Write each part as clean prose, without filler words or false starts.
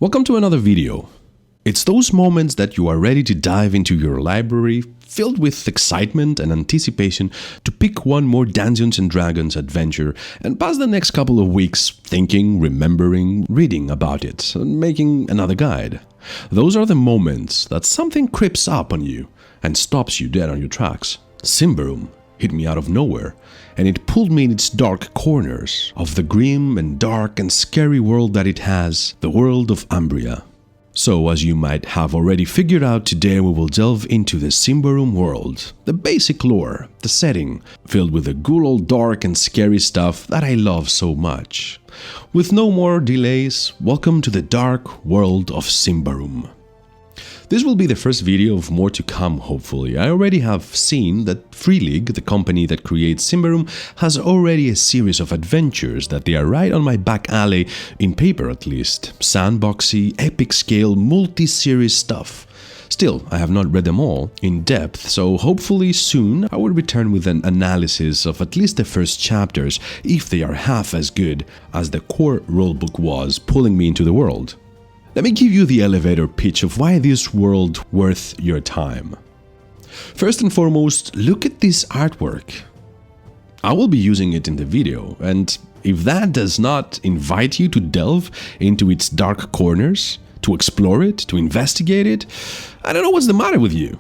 Welcome to another video. It's those moments that you are ready to dive into your library, filled with excitement and anticipation to pick one more Dungeons & Dragons adventure and pass the next couple of weeks thinking, remembering, reading about it, and making another guide. Those are the moments that something creeps up on you and stops you dead on your tracks. Symbaroum hit me out of nowhere, and it pulled me in its dark corners of the grim and dark and scary world that it has, the world of Ambria. So, as you might have already figured out, today we will delve into the Symbaroum world, the basic lore, the setting, filled with the good old dark and scary stuff that I love so much. With no more delays, welcome to the dark world of Symbaroum. This will be the first video of more to come, hopefully. I already have seen that Free League, the company that creates Symbaroum, has already a series of adventures that they are right on my back alley, in paper at least. Sandboxy, epic scale, multi-series stuff. Still, I have not read them all in depth, so hopefully soon I will return with an analysis of at least the first chapters, if they are half as good as the core rulebook was pulling me into the world. Let me give you the elevator pitch of why this world worth your time. First and foremost, look at this artwork. I will be using it in the video, and if that does not invite you to delve into its dark corners, to explore it, to investigate it, I don't know what's the matter with you.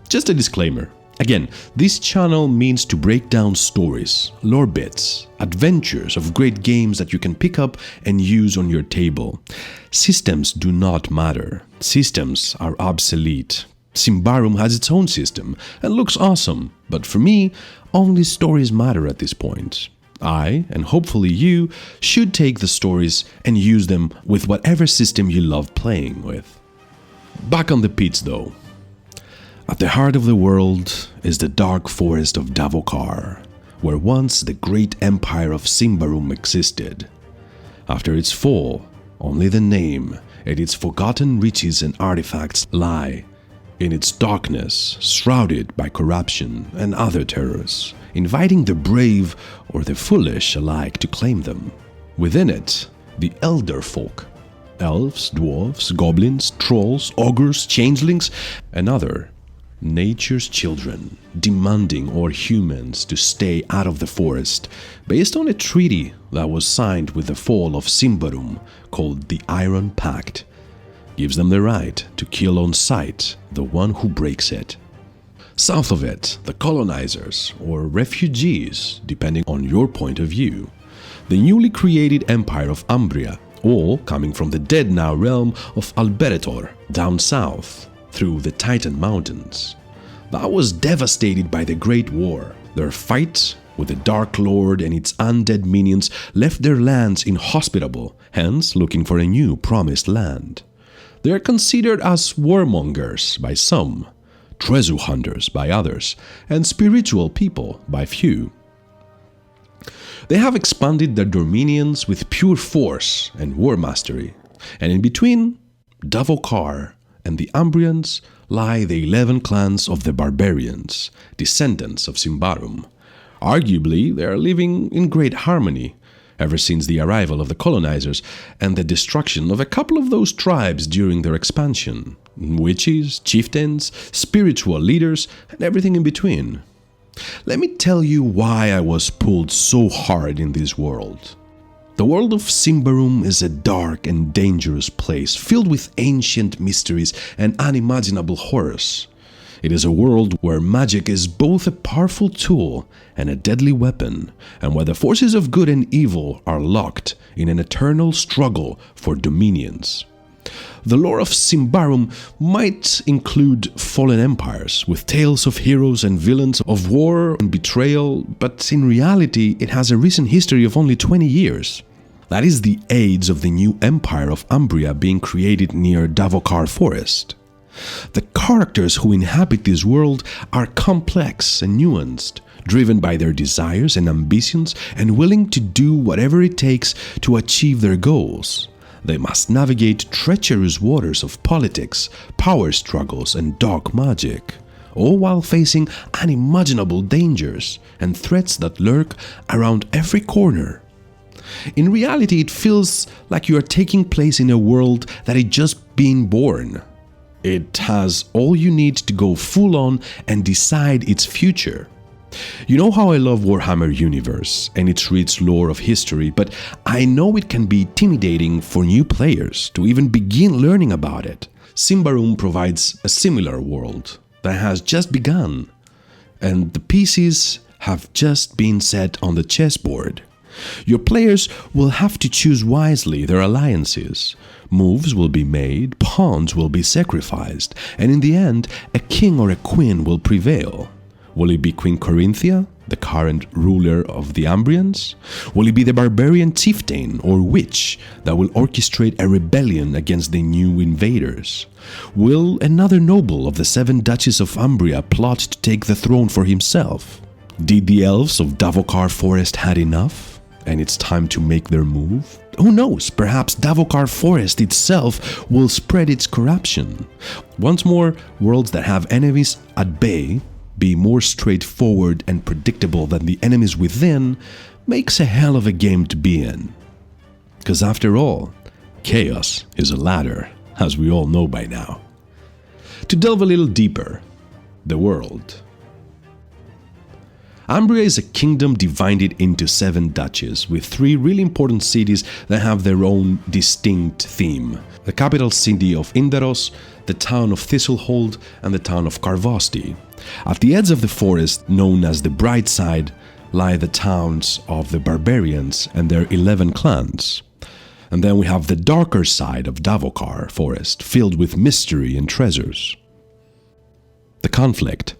Just a disclaimer. Again, this channel means to break down stories, lore bits, adventures of great games that you can pick up and use on your table. Systems do not matter. Systems are obsolete. Symbaroum has its own system and looks awesome, but for me, only stories matter at this point. I, and hopefully you, should take the stories and use them with whatever system you love playing with. Back on the pits though. At the heart of the world is the dark Forest of Davokar, where once the great empire of Symbaroum existed. After its fall, only the name and its forgotten riches and artifacts lie in its darkness, shrouded by corruption and other terrors, inviting the brave or the foolish alike to claim them. Within it, the elder folk, elves, dwarves, goblins, trolls, ogres, changelings, and other nature's children, demanding all humans to stay out of the forest, based on a treaty that was signed with the fall of Symbaroum called the Iron Pact, gives them the right to kill on sight the one who breaks it. South of it, the colonizers, or refugees, depending on your point of view, the newly created Empire of Ambria, all coming from the dead now realm of Alberetor, down south, through the Titan Mountains. That was devastated by the Great War. Their fight with the Dark Lord and its undead minions left their lands inhospitable, hence looking for a new promised land. They are considered as warmongers by some, treasure hunters by others, and spiritual people by few. They have expanded their dominions with pure force and war mastery, and in between, Davokar and the Ambrians lie the 11 clans of the Barbarians, descendants of Symbaroum. Arguably, they are living in great harmony ever since the arrival of the colonizers and the destruction of a couple of those tribes during their expansion. Witches, chieftains, spiritual leaders, and everything in between. Let me tell you why I was pulled so hard in this world. The world of Symbaroum is a dark and dangerous place filled with ancient mysteries and unimaginable horrors. It is a world where magic is both a powerful tool and a deadly weapon, and where the forces of good and evil are locked in an eternal struggle for dominions. The lore of Symbaroum might include fallen empires, with tales of heroes and villains, of war and betrayal, but in reality it has a recent history of only 20 years. That is the age of the new empire of Ambria being created near Davokar Forest. The characters who inhabit this world are complex and nuanced, driven by their desires and ambitions, and willing to do whatever it takes to achieve their goals. They must navigate treacherous waters of politics, power struggles, and dark magic, all while facing unimaginable dangers and threats that lurk around every corner. In reality, it feels like you are taking place in a world that had just been born. It has all you need to go full on and decide its future. You know how I love Warhammer universe and its rich lore of history, but I know it can be intimidating for new players to even begin learning about it. Symbaroum provides a similar world that has just begun, and the pieces have just been set on the chessboard. Your players will have to choose wisely their alliances. Moves will be made, pawns will be sacrificed, and in the end, a king or a queen will prevail. Will it be Queen Corinthia, the current ruler of the Ambrians? Will it be the barbarian chieftain or witch that will orchestrate a rebellion against the new invaders? Will another noble of the 7 duchies of Umbria plot to take the throne for himself? Did the elves of Davokar Forest had enough, and it's time to make their move? Who knows, perhaps Davokar Forest itself will spread its corruption. Once more, worlds that have enemies at bay be more straightforward and predictable than the enemies within makes a hell of a game to be in. Because after all, chaos is a ladder, as we all know by now. To delve a little deeper, the world. Umbria is a kingdom divided into 7 duchies, with 3 really important cities that have their own distinct theme. The capital city of Indaros, the town of Thistlehold, and the town of Karvosti. At the edge of the forest, known as the Bright Side, lie the towns of the Barbarians and their 11 clans. And then we have the darker side of Davokar Forest, filled with mystery and treasures. The conflict.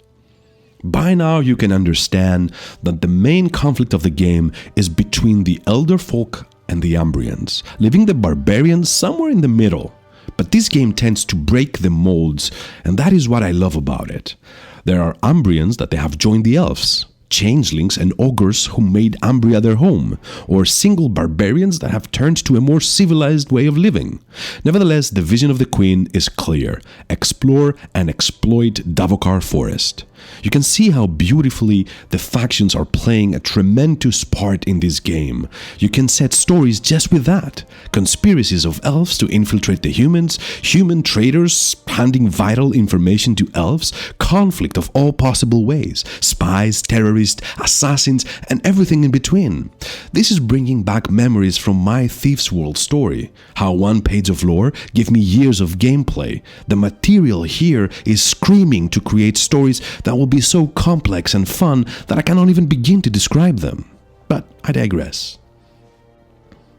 By now you can understand that the main conflict of the game is between the Elder Folk and the Ambrians, leaving the Barbarians somewhere in the middle. But this game tends to break the molds, and that is what I love about it. There are Ambrians that they have joined the elves, changelings and ogres who made Umbria their home, or single barbarians that have turned to a more civilized way of living. Nevertheless, the vision of the Queen is clear: explore and exploit Davokar Forest. You can see how beautifully the factions are playing a tremendous part in this game. You can set stories just with that. Conspiracies of elves to infiltrate the humans, human traitors handing vital information to elves, conflict of all possible ways, spies, terrorists, assassins, and everything in between. This is bringing back memories from my Thieves World story. How 1 page of lore gave me years of gameplay. The material here is screaming to create stories that will be so complex and fun that I cannot even begin to describe them. But I digress.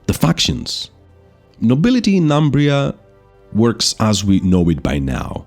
The factions. Nobility in Umbria works as we know it by now.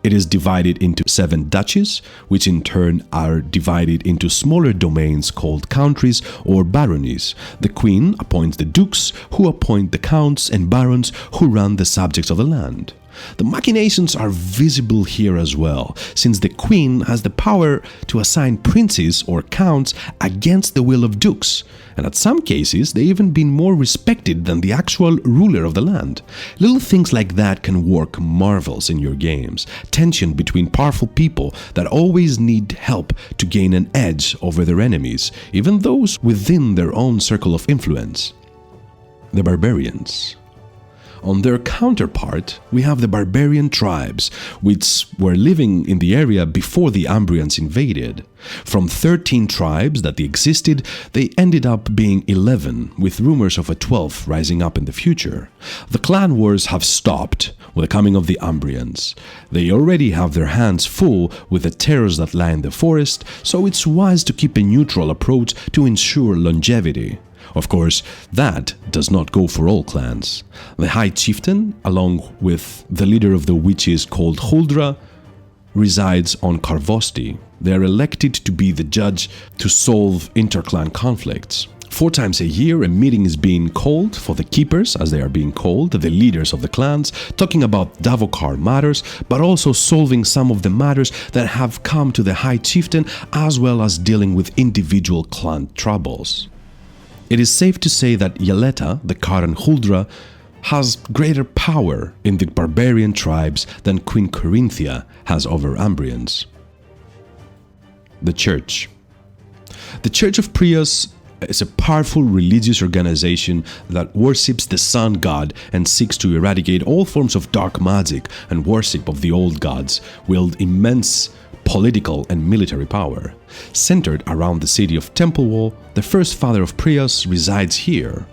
It is divided into 7 duchies, which in turn are divided into smaller domains called countries or baronies. The queen appoints the dukes, who appoint the counts and barons, who run the subjects of the land. The machinations are visible here as well, since the queen has the power to assign princes or counts against the will of dukes, and in some cases they even been more respected than the actual ruler of the land. Little things like that can work marvels in your games. Tension between powerful people that always need help to gain an edge over their enemies, even those within their own circle of influence. The Barbarians. On their counterpart, we have the Barbarian Tribes, which were living in the area before the Ambrians invaded. From 13 tribes that existed, they ended up being 11, with rumors of a 12th rising up in the future. The clan wars have stopped with the coming of the Ambrians. They already have their hands full with the terrors that lie in the forest, so it's wise to keep a neutral approach to ensure longevity. Of course, that does not go for all clans. The High Chieftain, along with the leader of the witches called Huldra, resides on Karvosti. They are elected to be the judge to solve interclan conflicts. 4 times a year, a meeting is being called for the keepers, as they are being called, the leaders of the clans, talking about Davokar matters, but also solving some of the matters that have come to the High Chieftain, as well as dealing with individual clan troubles. It is safe to say that Yeleta, the current Huldra, has greater power in the Barbarian Tribes than Queen Corinthia has over Ambrians. The Church. The Church of Prios is a powerful religious organization that worships the sun god and seeks to eradicate all forms of dark magic and worship of the old gods, wield immense political and military power. Centered around the city of Templewall, the first father of Prios resides here.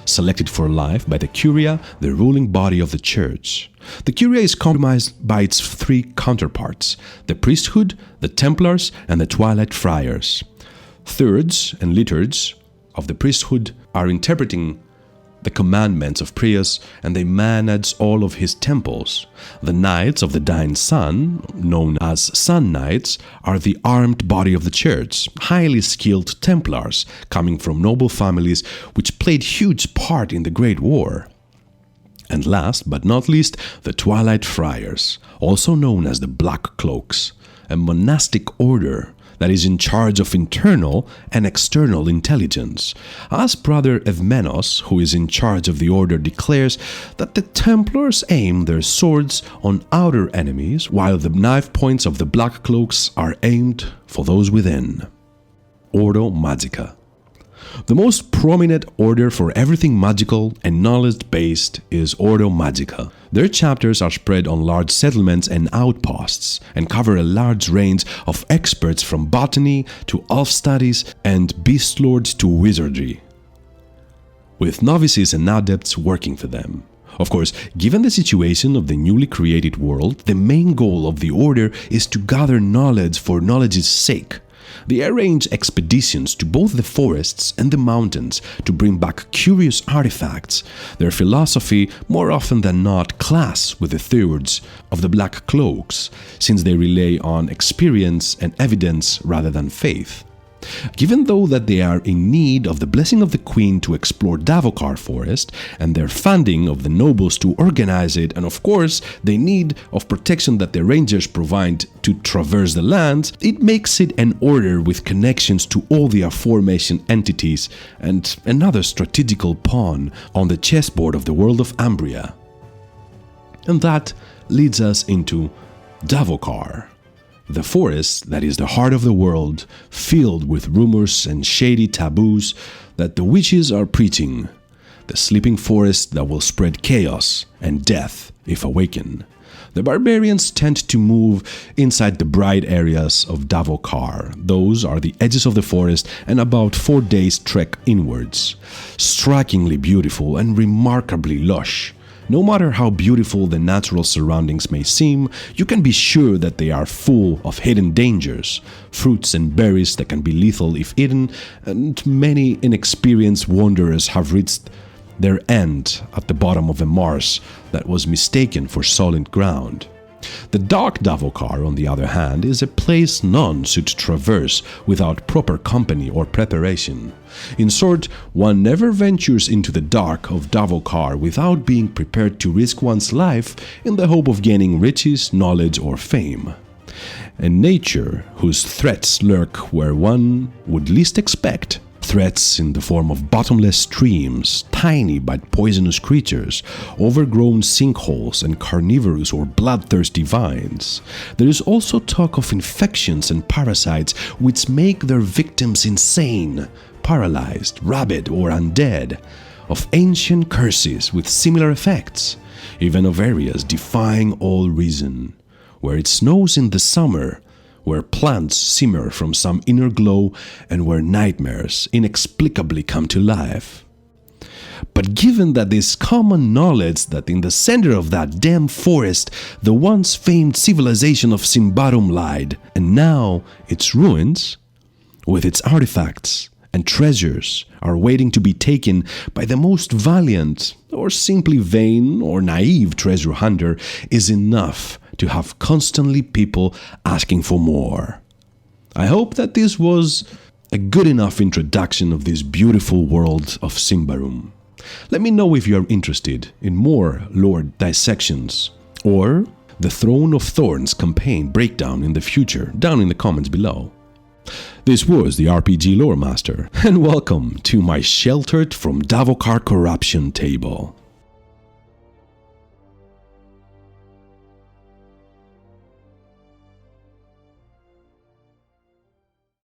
Selected for life by the Curia, the ruling body of the church. The Curia is comprised by its three counterparts: the priesthood, the Templars, and the Twilight Friars. Thirds and liturgs of the priesthood are interpreting the commandments of Prios, and they manage all of his temples. The Knights of the Dying Sun, known as Sun Knights, are the armed body of the church, highly skilled Templars coming from noble families which played huge part in the Great War. And last but not least, the Twilight Friars, also known as the Black Cloaks, a monastic order that is in charge of internal and external intelligence. As Brother Evmenos, who is in charge of the order, declares that the Templars aim their swords on outer enemies, while the knife points of the Black Cloaks are aimed for those within. Ordo Magica. The most prominent order for everything magical and knowledge-based is Ordo Magica. Their chapters are spread on large settlements and outposts and cover a large range of experts from botany to elf studies and beast lords to wizardry, with novices and adepts working for them. Of course, given the situation of the newly created world, the main goal of the order is to gather knowledge for knowledge's sake. They arrange expeditions to both the forests and the mountains to bring back curious artifacts. Their philosophy, more often than not, clash with the thirds of the Black Cloaks, since they rely on experience and evidence rather than faith. Given though that they are in need of the blessing of the Queen to explore Davokar Forest and their funding of the nobles to organize it, and of course the need of protection that the rangers provide to traverse the land, it makes it an order with connections to all the aforementioned entities and another strategical pawn on the chessboard of the world of Ambria. And that leads us into Davokar. The forest that is the heart of the world, filled with rumors and shady taboos that the witches are preaching. The sleeping forest that will spread chaos and death if awakened. The barbarians tend to move inside the bright areas of Davokar. Those are the edges of the forest and about 4 days' trek inwards. Strikingly beautiful and remarkably lush. No matter how beautiful the natural surroundings may seem, you can be sure that they are full of hidden dangers, fruits and berries that can be lethal if eaten, and many inexperienced wanderers have reached their end at the bottom of a marsh that was mistaken for solid ground. The dark Davokar, on the other hand, is a place none should traverse without proper company or preparation. In short, one never ventures into the dark of Davokar without being prepared to risk one's life in the hope of gaining riches, knowledge, or fame. A nature whose threats lurk where one would least expect. Threats in the form of bottomless streams, tiny but poisonous creatures, overgrown sinkholes, and carnivorous or bloodthirsty vines. There is also talk of infections and parasites which make their victims insane, paralyzed, rabid, or undead, of ancient curses with similar effects, even of areas defying all reason, where it snows in the summer, where plants simmer from some inner glow, and where nightmares inexplicably come to life. But given that this common knowledge that in the center of that damn forest the once famed civilization of Symbaroum lied, and now its ruins, with its artifacts and treasures, are waiting to be taken by the most valiant, or simply vain or naive treasure hunter, is enough to have constantly people asking for more. I hope that this was a good enough introduction of this beautiful world of Symbaroum. Let me know if you are interested in more lore dissections or the Throne of Thorns campaign breakdown in the future down in the comments below. This was the RPG Lore Master, and welcome to my Sheltered from Davokar Corruption table.